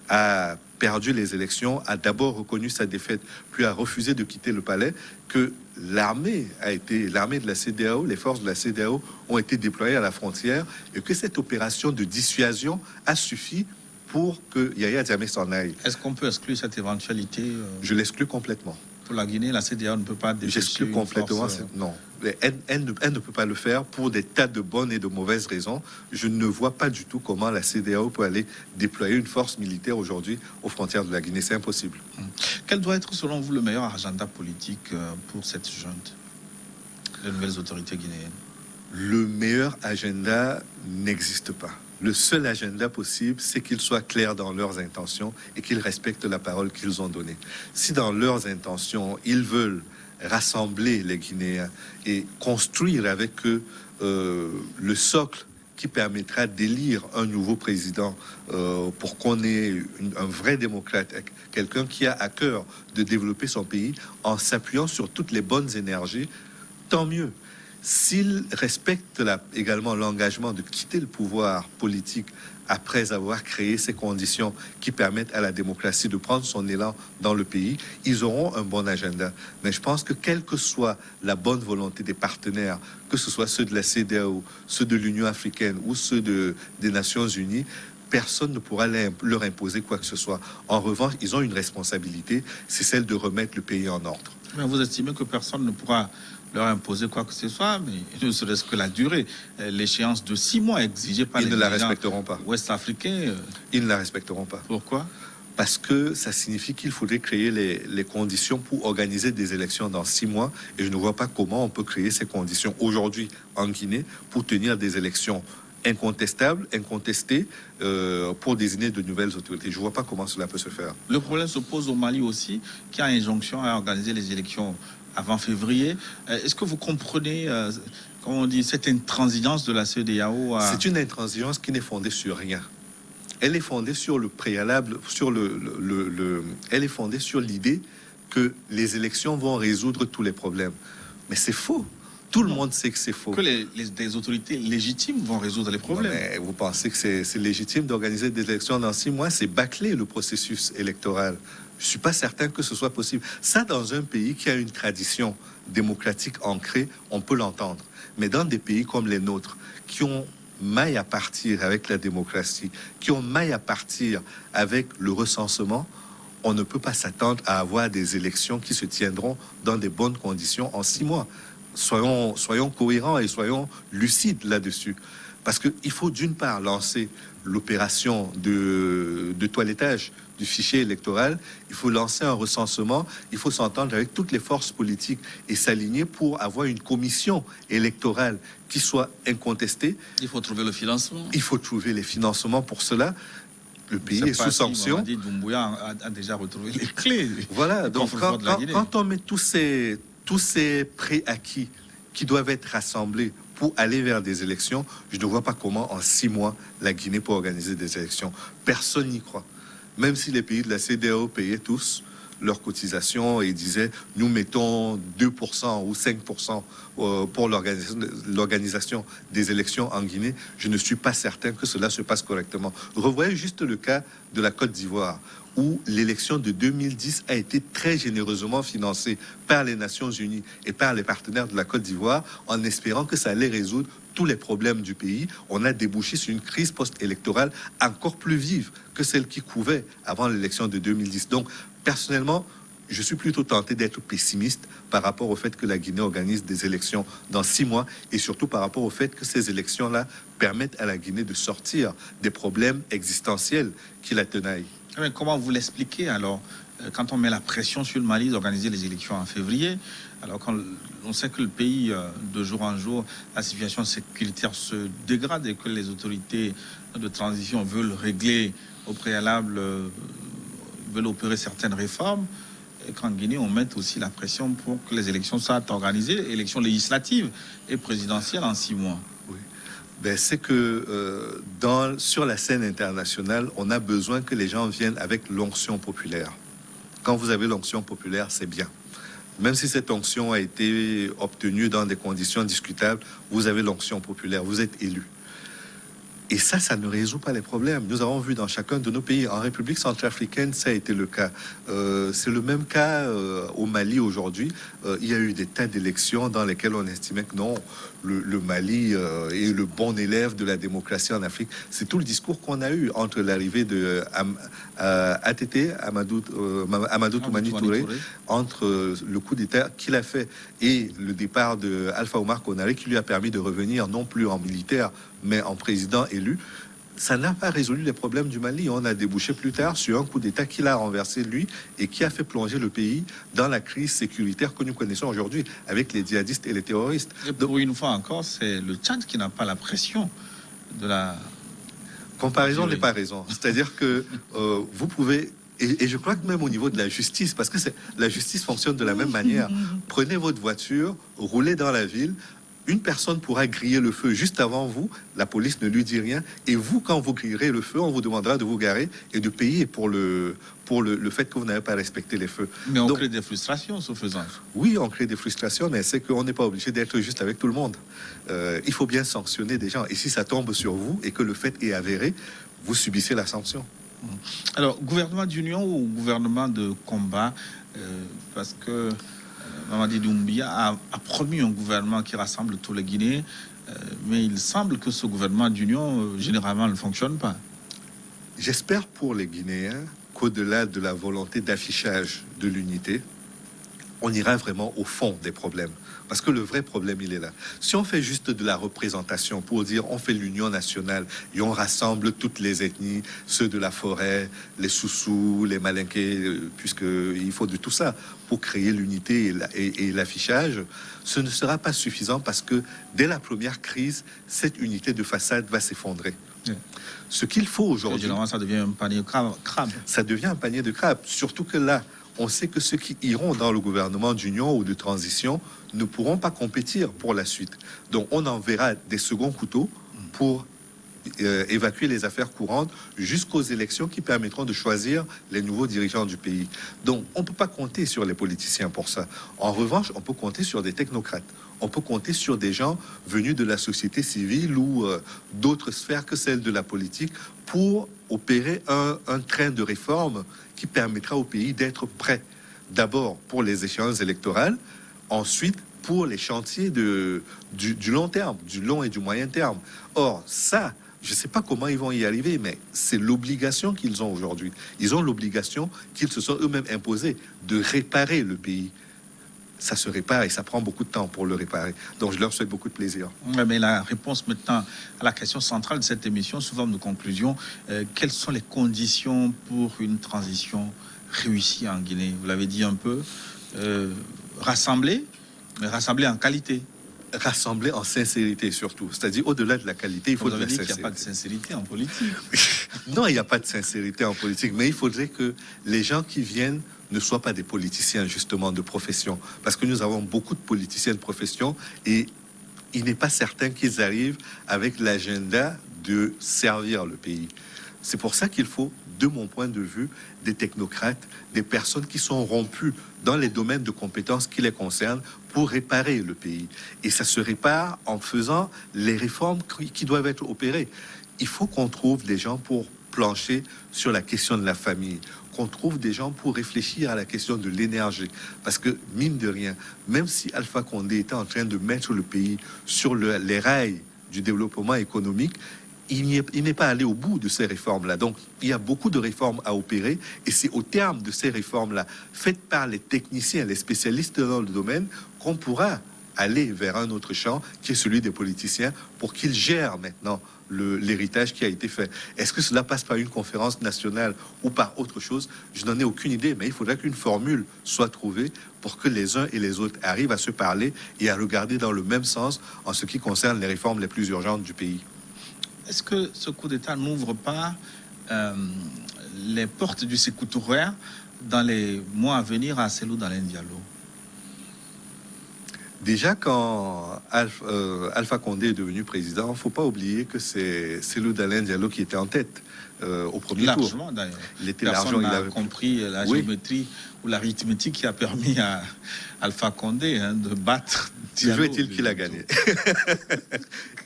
a perdu les élections, a d'abord reconnu sa défaite, puis a refusé de quitter le palais, que l'armée de la CEDEAO, les forces de la CEDEAO ont été déployées à la frontière et que cette opération de dissuasion a suffi pour que Yahya Jammeh s'en aille. Est-ce qu'on peut exclure cette éventualité Je l'exclus complètement. Pour la Guinée, la CEDEAO ne peut pas dépêcher. J'exclus complètement. Non, elle ne peut pas le faire pour des tas de bonnes et de mauvaises raisons. Je ne vois pas du tout comment la CEDEAO peut aller déployer une force militaire aujourd'hui aux frontières de la Guinée. C'est impossible. Quel doit être, selon vous, le meilleur agenda politique pour cette junte, les nouvelles autorités guinéennes? Le meilleur agenda n'existe pas. Le seul agenda possible, c'est qu'ils soient clairs dans leurs intentions et qu'ils respectent la parole qu'ils ont donnée. Si dans leurs intentions, ils veulent rassembler les Guinéens et construire avec eux le socle qui permettra d'élire un nouveau président pour qu'on ait un vrai démocrate, quelqu'un qui a à cœur de développer son pays en s'appuyant sur toutes les bonnes énergies, tant mieux. S'ils respectent également l'engagement de quitter le pouvoir politique après avoir créé ces conditions qui permettent à la démocratie de prendre son élan dans le pays, ils auront un bon agenda. Mais je pense que quelle que soit la bonne volonté des partenaires, que ce soit ceux de la CEDEAO, ceux de l'Union africaine ou ceux des Nations unies, personne ne pourra leur imposer quoi que ce soit. En revanche, ils ont une responsabilité, c'est celle de remettre le pays en ordre. Mais vous estimez que personne ne pourra leur imposer quoi que ce soit, mais ne serait-ce que la durée, l'échéance de 6 mois exigée par les ne la respecteront pas. Ouest-africains. Ils ne la respecteront pas. Pourquoi? Parce que ça signifie qu'il faudrait créer les conditions pour organiser des élections dans 6 mois, et je ne vois pas comment on peut créer ces conditions aujourd'hui en Guinée pour tenir des élections incontestables, incontestées, pour désigner de nouvelles autorités. Je ne vois pas comment cela peut se faire. Le problème se pose au Mali aussi, qui a injonction à organiser les élections avant février. Est-ce que vous comprenez, comment on dit, cette intransigeance de la CEDEAO C'est une intransigeance qui n'est fondée sur rien. Elle est fondée sur le préalable, sur elle est fondée sur l'idée que les élections vont résoudre tous les problèmes. Mais c'est faux. Tout le monde sait que c'est faux. Que les autorités légitimes vont résoudre les problèmes. Non, mais vous pensez que c'est légitime d'organiser des élections dans 6 mois? C'est bâcler le processus électoral. Je ne suis pas certain que ce soit possible. Ça, dans un pays qui a une tradition démocratique ancrée, on peut l'entendre. Mais dans des pays comme les nôtres, qui ont maille à partir avec la démocratie, qui ont maille à partir avec le recensement, on ne peut pas s'attendre à avoir des élections qui se tiendront dans des bonnes conditions en 6 mois. soyons cohérents et soyons lucides là-dessus. Parce qu'il faut d'une part lancer l'opération de toilettage du fichier électoral, il faut lancer un recensement, il faut s'entendre avec toutes les forces politiques et s'aligner pour avoir une commission électorale qui soit incontestée. Il faut trouver le financement. Il faut trouver les financements pour cela. Le pays est sous sanction. Doumbouya a déjà retrouvé les clés. Voilà, donc quand on met tous ces préacquis qui doivent être rassemblés pour aller vers des élections, je ne vois pas comment en 6 mois la Guinée peut organiser des élections. Personne n'y croit. Même si les pays de la CEDEAO payaient tous leurs cotisations et disaient nous mettons 2% ou 5% pour l'organisation des élections en Guinée, je ne suis pas certain que cela se passe correctement. Revoyez juste le cas de la Côte d'Ivoire, où l'élection de 2010 a été très généreusement financée par les Nations Unies et par les partenaires de la Côte d'Ivoire, en espérant que ça allait résoudre tous les problèmes du pays. On a débouché sur une crise post-électorale encore plus vive que celle qui couvait avant l'élection de 2010. Donc, personnellement, je suis plutôt tenté d'être pessimiste par rapport au fait que la Guinée organise des élections dans 6 mois et surtout par rapport au fait que ces élections-là permettent à la Guinée de sortir des problèmes existentiels qui la tenaillent. Mais comment vous l'expliquez alors, quand on met la pression sur le Mali d'organiser les élections en février, alors qu'on sait que le pays, de jour en jour, la situation sécuritaire se dégrade et que les autorités de transition veulent régler au préalable, veulent opérer certaines réformes, et qu'en Guinée, on mette aussi la pression pour que les élections soient organisées, élections législatives et présidentielles en 6 mois. Oui. Ben, c'est que sur la scène internationale, on a besoin que les gens viennent avec l'onction populaire. Quand vous avez l'onction populaire, c'est bien. Même si cette onction a été obtenue dans des conditions discutables, vous avez l'onction populaire, vous êtes élu. Et ça ne résout pas les problèmes. Nous avons vu dans chacun de nos pays. En République centrafricaine, ça a été le cas. C'est le même cas au Mali aujourd'hui. Il y a eu des tas d'élections dans lesquelles on estimait que non, le Mali est le bon élève de la démocratie en Afrique. C'est tout le discours qu'on a eu entre l'arrivée de ATT, Amadou Toumani Touré, entre le coup d'État qu'il a fait et le départ de Alpha Oumar Konaré, qui lui a permis de revenir non plus en militaire, mais en président élu. Ça n'a pas résolu les problèmes du Mali. On a débouché plus tard sur un coup d'État qu'il a renversé lui et qui a fait plonger le pays dans la crise sécuritaire que nous connaissons aujourd'hui avec les djihadistes et les terroristes. Et pour une fois encore, c'est le Tchad qui n'a pas la pression de la... Comparaison n'est pas raison. C'est-à-dire que vous pouvez... Et je crois que même au niveau de la justice, parce que la justice fonctionne de la même manière. Prenez votre voiture, roulez dans la ville, une personne pourra griller le feu juste avant vous, la police ne lui dit rien, et vous, quand vous grillerez le feu, on vous demandera de vous garer et de payer pour le fait que vous n'avez pas respecté les feux. Mais on crée des frustrations, ce faisant. Oui, on crée des frustrations, mais c'est qu'on n'est pas obligé d'être juste avec tout le monde. Il faut bien sanctionner des gens, et si ça tombe sur vous et que le fait est avéré, vous subissez la sanction. Alors, gouvernement d'union ou gouvernement de combat, parce que Mamadi Doumbouya a promis un gouvernement qui rassemble tous les Guinéens, mais il semble que ce gouvernement d'union, généralement, ne fonctionne pas. J'espère pour les Guinéens qu'au-delà de la volonté d'affichage de l'unité, on ira vraiment au fond des problèmes. Parce que le vrai problème, il est là. Si on fait juste de la représentation pour dire on fait l'union nationale et on rassemble toutes les ethnies, ceux de la forêt, les Soussous, les Malinqués, puisqu'il faut de tout ça pour créer l'unité et l'affichage, ce ne sera pas suffisant parce que dès la première crise, cette unité de façade va s'effondrer. Ce qu'il faut aujourd'hui... Généralement, ça devient un panier de crabes. Ça devient un panier de crabes, surtout que là, on sait que ceux qui iront dans le gouvernement d'union ou de transition ne pourront pas compétir pour la suite. Donc on enverra des seconds couteaux pour évacuer les affaires courantes jusqu'aux élections qui permettront de choisir les nouveaux dirigeants du pays. Donc on ne peut pas compter sur les politiciens pour ça. En revanche, on peut compter sur des technocrates. On peut compter sur des gens venus de la société civile ou d'autres sphères que celles de la politique pour opérer un train de réforme qui permettra au pays d'être prêt. D'abord pour les échéances électorales, ensuite pour les chantiers du long terme, du long et du moyen terme. Or, ça, je ne sais pas comment ils vont y arriver, mais c'est l'obligation qu'ils ont aujourd'hui. Ils ont l'obligation qu'ils se sont eux-mêmes imposés de réparer le pays. ça se répare et ça prend beaucoup de temps pour le réparer. Donc, je leur souhaite beaucoup de plaisir. Mais la réponse maintenant à la question centrale de cette émission, sous forme de conclusion, quelles sont les conditions pour une transition réussie en Guinée? Vous l'avez dit un peu, rassembler, mais rassembler en qualité. Rassembler en sincérité surtout. C'est-à-dire, au-delà de la qualité, il faut de la sincérité. Qu'il n'y a pas de sincérité en politique. Non, il n'y a pas de sincérité en politique, mais il faudrait que les gens qui viennent ne soient pas des politiciens, justement, de profession. Parce que nous avons beaucoup de politiciens de profession et il n'est pas certain qu'ils arrivent avec l'agenda de servir le pays. C'est pour ça qu'il faut, de mon point de vue, des technocrates, des personnes qui sont rompues dans les domaines de compétences qui les concernent pour réparer le pays. Et ça se répare en faisant les réformes qui doivent être opérées. Il faut qu'on trouve des gens pour plancher sur la question de la famille, qu'on trouve des gens pour réfléchir à la question de l'énergie. Parce que, mine de rien, même si Alpha Condé était en train de mettre le pays sur les rails du développement économique, il n'est pas allé au bout de ces réformes-là. Donc, il y a beaucoup de réformes à opérer et c'est au terme de ces réformes-là, faites par les techniciens, les spécialistes dans le domaine, qu'on pourra aller vers un autre champ qui est celui des politiciens pour qu'ils gèrent maintenant l'héritage qui a été fait. Est-ce que cela passe par une conférence nationale ou par autre chose? Je n'en ai aucune idée, mais il faudrait qu'une formule soit trouvée pour que les uns et les autres arrivent à se parler et à regarder dans le même sens en ce qui concerne les réformes les plus urgentes du pays. Est-ce que ce coup d'État n'ouvre pas les portes du Sékou Touré dans les mois à venir à Cellou Dalein Diallo? Déjà, quand Alpha Condé est devenu président, il ne faut pas oublier que c'est Cellou Dalein Diallo qui était en tête au premier tour. Largement, d'ailleurs. Il était largement. Il avait compris la géométrie ou l'arithmétique qui a permis à Alpha Condé de battre Diallo. Toujours est-il qu'il a gagné.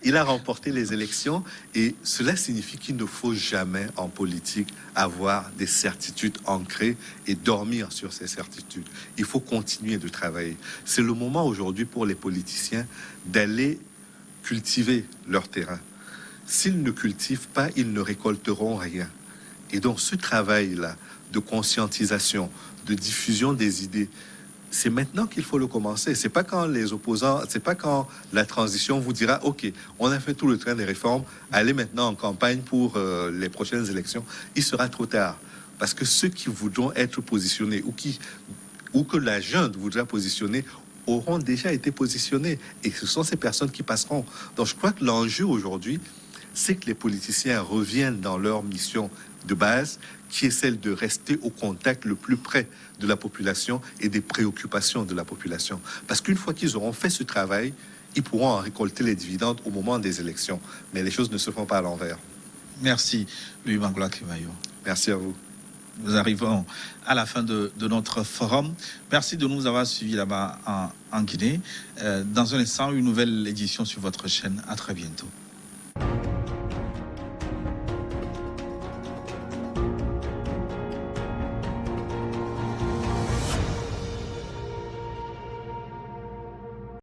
Il a remporté les élections et cela signifie qu'il ne faut jamais en politique avoir des certitudes ancrées et dormir sur ces certitudes. Il faut continuer de travailler. C'est le moment aujourd'hui pour les politiciens d'aller cultiver leur terrain. S'ils ne cultivent pas, ils ne récolteront rien. Et donc ce travail-là de conscientisation, de diffusion des idées, c'est maintenant qu'il faut le commencer. C'est pas quand les opposants, c'est pas quand la transition vous dira OK, on a fait tout le train des réformes, allez maintenant en campagne pour les prochaines élections. Il sera trop tard parce que ceux qui voudront être positionnés ou que la junte voudra positionner auront déjà été positionnés et ce sont ces personnes qui passeront. Donc je crois que l'enjeu aujourd'hui, c'est que les politiciens reviennent dans leur mission de base, qui est celle de rester au contact le plus près de la population et des préoccupations de la population. Parce qu'une fois qu'ils auront fait ce travail, ils pourront en récolter les dividendes au moment des élections. Mais les choses ne se font pas à l'envers. Merci, Louis Magloire Kemayou. Merci à vous. Nous arrivons à la fin de notre forum. Merci de nous avoir suivis là-bas en Guinée. Dans un instant, une nouvelle édition sur votre chaîne. À très bientôt.